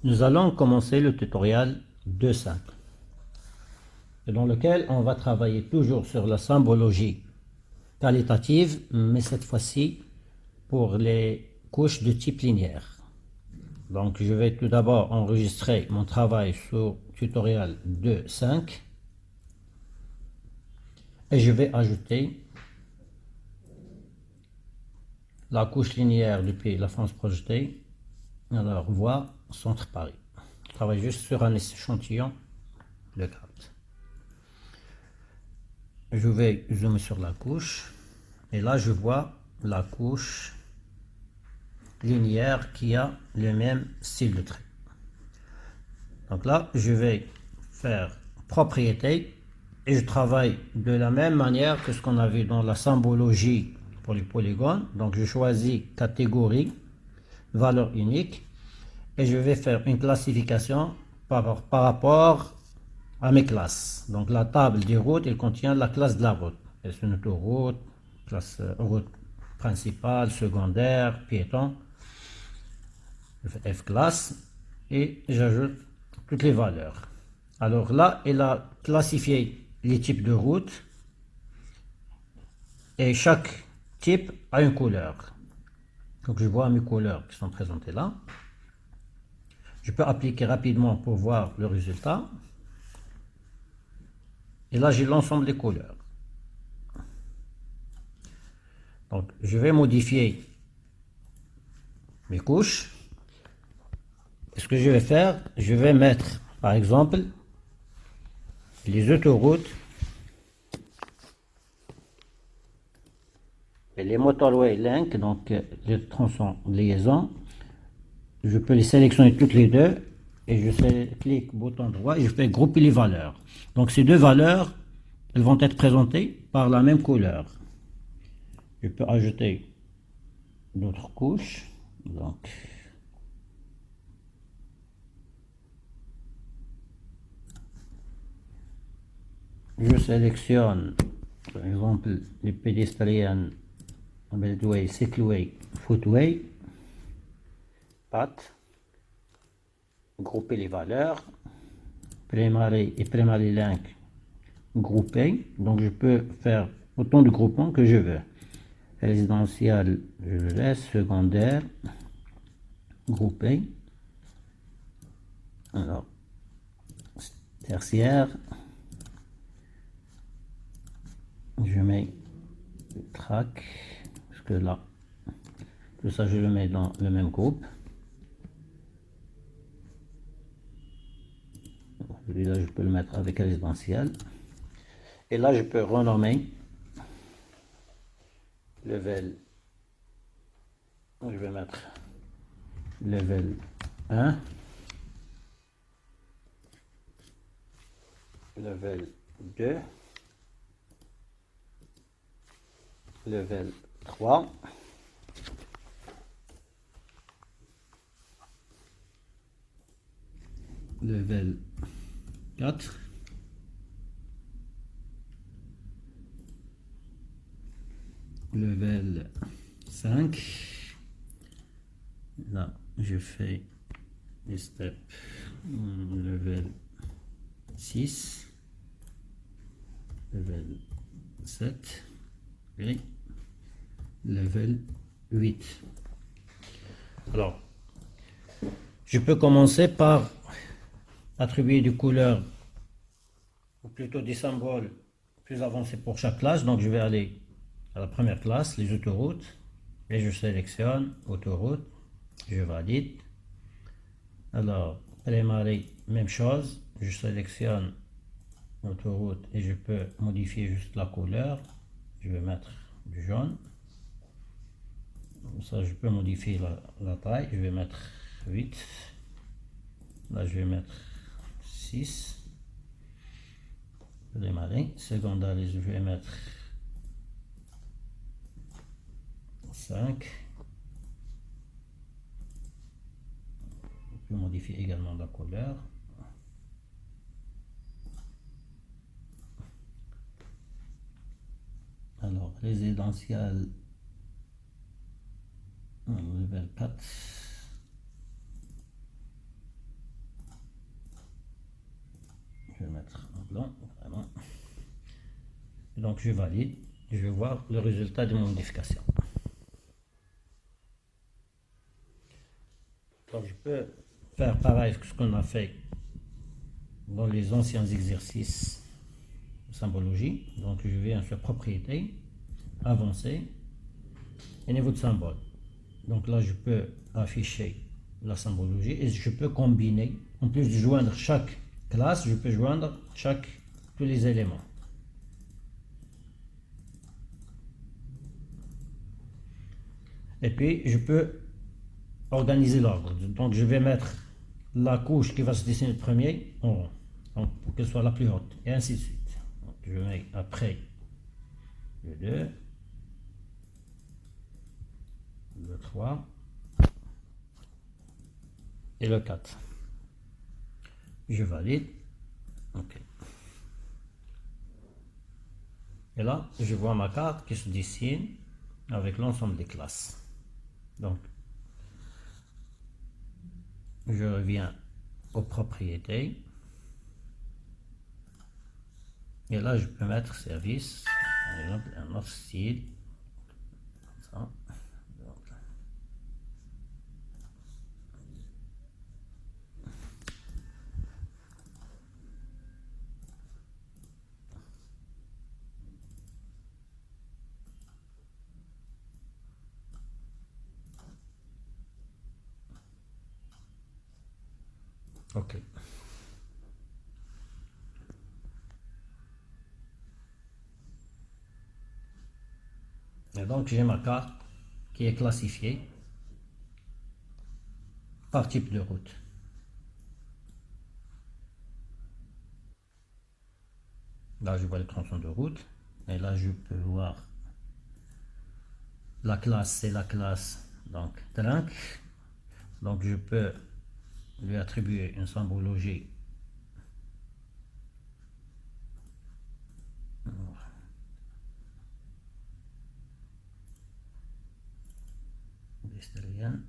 Nous allons commencer le tutoriel 2.5 dans lequel on va travailler toujours sur la symbologie qualitative, mais cette fois-ci pour les couches de type linéaire. Donc je vais tout d'abord enregistrer mon travail sur tutoriel 2.5 et je vais ajouter la couche linéaire depuis la France projetée. Alors voie centre Paris. Je travaille juste sur un échantillon de carte. Je vais zoomer sur la couche et là je vois la couche linéaire qui a le même style de trait. Donc là je vais faire propriété et je travaille de la même manière que ce qu'on a vu dans la symbologie pour les polygones. Donc je choisis catégorie, valeur unique et je vais faire une classification par rapport à mes classes. Donc la table des routes, elle contient la classe de la route. C'est une autoroute, classe route principale, secondaire, piéton. Je fais F classe et j'ajoute toutes les valeurs. Alors là, elle a classifié les types de routes et chaque type a une couleur. Donc je vois mes couleurs qui sont présentées là. Je peux appliquer rapidement pour voir le résultat. Et là, j'ai l'ensemble des couleurs. Donc, je vais modifier mes couches. Et ce que je vais faire, je vais mettre, par exemple, les autoroutes et les motorway link, donc les tronçons de liaison. Je peux les sélectionner toutes les deux et je clique bouton droit et je fais grouper les valeurs. Donc, ces deux valeurs, elles vont être présentées par la même couleur. Je peux ajouter d'autres couches. Donc, je sélectionne par exemple les pédestriennes, beltway, cycleway, footway, path, grouper les valeurs, primary et primary link, grouper. Donc je peux faire autant de groupements que je veux. Résidentiel, je le laisse, secondaire, grouper. Alors, tertiaire, je mets le track, parce que là, tout ça je le mets dans le même groupe. Celui-là je peux le mettre avec résidentiel. Et là je peux renommer level. Je vais mettre level 1, level 2, level 3, level 4, level 5. Là, je fais les steps level 6, level 7 et level 8. Alors, je peux commencer par attribuer des couleurs, ou plutôt des symboles plus avancés pour chaque classe. Donc, je vais aller à la première classe, les autoroutes, et je sélectionne autoroute, je valide. Alors, primary, même chose, je sélectionne autoroute et je peux modifier juste la couleur. Je vais mettre du jaune. Comme ça, je peux modifier la taille. Je vais mettre 8. Là, je vais mettre 6. Démarrer. Secondaire, je vais mettre 5. Je peux modifier également la couleur. Alors, résidentiel, level 4. mettre en blanc, vraiment. Donc je valide, je vais voir le résultat de mon modification. Donc je peux faire pareil que ce qu'on a fait dans les anciens exercices de symbologie. Donc je viens sur propriété, avancer, et niveau de symbole. Donc là je peux afficher la symbologie et je peux combiner, en plus de joindre chaque classe, je peux joindre tous les éléments. Et puis je peux organiser l'ordre. Donc je vais mettre la couche qui va se dessiner le premier en rond, donc pour qu'elle soit la plus haute, et ainsi de suite. Donc je mets après le 2, le 3 et le 4. Je valide. OK. Et là, je vois ma carte qui se dessine avec l'ensemble des classes. Donc, je reviens aux propriétés. Et là, je peux mettre service, par exemple, un autre style. Comme ça. OK. Et donc j'ai ma carte qui est classifiée par type de route. Là je vois les tronçons de route et là je peux voir la classe, c'est la classe donc trunk. Donc je peux lui attribuer une symbologie. Bestérienne.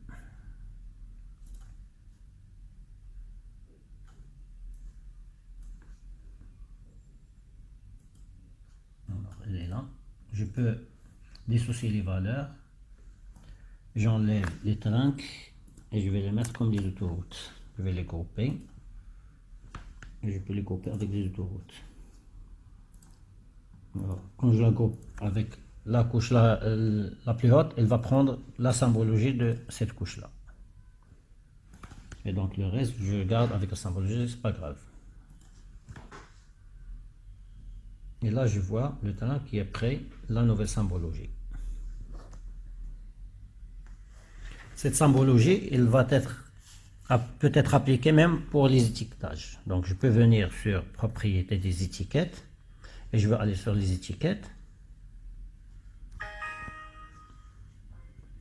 Alors, elle est là. Je peux dissocier les valeurs. J'enlève les trunks et je vais les mettre comme des autoroutes. Je vais les grouper. Et je peux les grouper avec des autoroutes. Alors, quand je la groupe avec la couche la plus haute, elle va prendre la symbologie de cette couche-là. Et donc le reste, je garde avec la symbologie, c'est pas grave. Et là, je vois le talent qui est prêt, la nouvelle symbologie. Cette symbologie, elle va être peut-être appliquée même pour les étiquetages. Donc je peux venir sur propriété des étiquettes et je vais aller sur les étiquettes.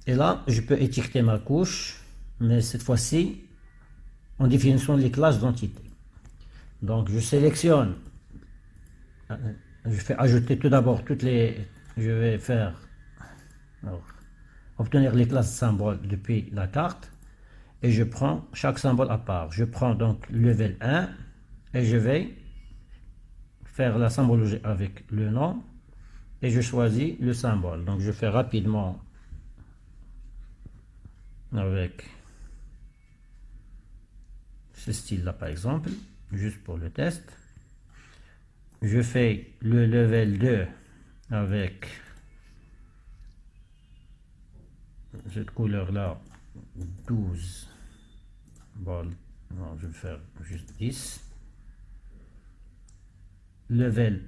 Et là, je peux étiqueter ma couche, mais cette fois-ci, en définissant les classes d'entité. Donc, je sélectionne, je fais ajouter tout d'abord toutes les, je vais faire, alors, obtenir les classes symboles depuis la carte, et je prends chaque symbole à part. Je prends donc level 1, et je vais faire la symbologie avec le nom, et je choisis le symbole. Donc, je fais rapidement avec ce style-là, par exemple, juste pour le test. Je fais le level 2 avec cette couleur-là, 12. Bon, non, je vais faire juste 10. Level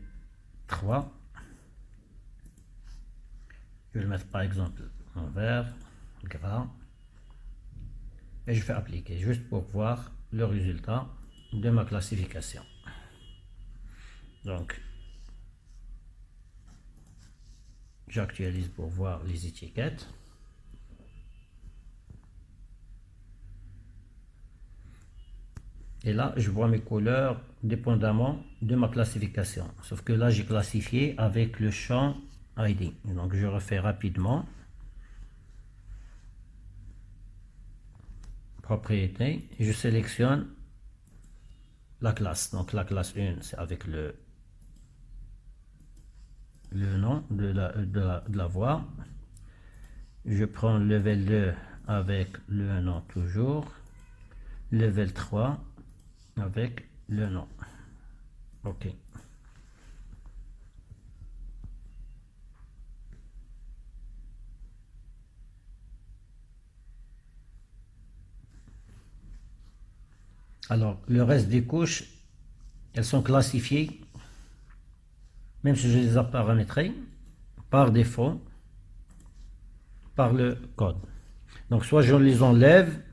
3. Je vais le mettre par exemple en vert, gras. Et je fais appliquer, juste pour voir le résultat de ma classification. Donc, j'actualise pour voir les étiquettes. Et là, je vois mes couleurs dépendamment de ma classification. Sauf que là, j'ai classifié avec le champ ID. Donc, je refais rapidement. Propriété. Et je sélectionne la classe. Donc la classe 1, c'est avec le nom de la voie. Je prends level 2 avec le nom toujours. Level 3 avec le nom. OK. Alors, le reste des couches, elles sont classifiées, même si je les ai paramétrées, par défaut, par le code. Donc, soit je les enlève,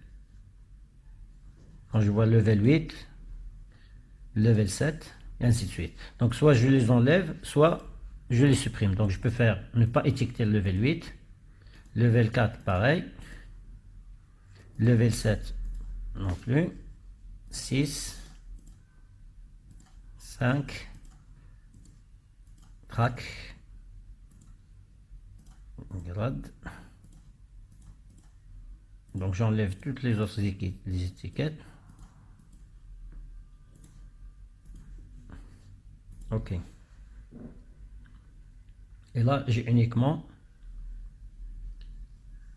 quand je vois level 8, level 7, et ainsi de suite. Donc, soit je les enlève, soit je les supprime. Donc, je peux faire ne pas étiqueter le level 8, level 4, pareil, level 7, non plus, 6, 5, track, grade. Donc j'enlève toutes les autres étiquettes. OK. Et là, j'ai uniquement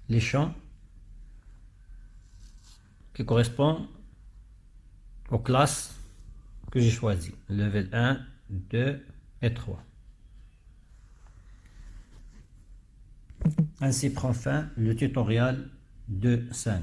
les champs qui correspondent aux classes que j'ai choisies. Level 1, 2 et 3. Ainsi prend fin le tutoriel 2.5.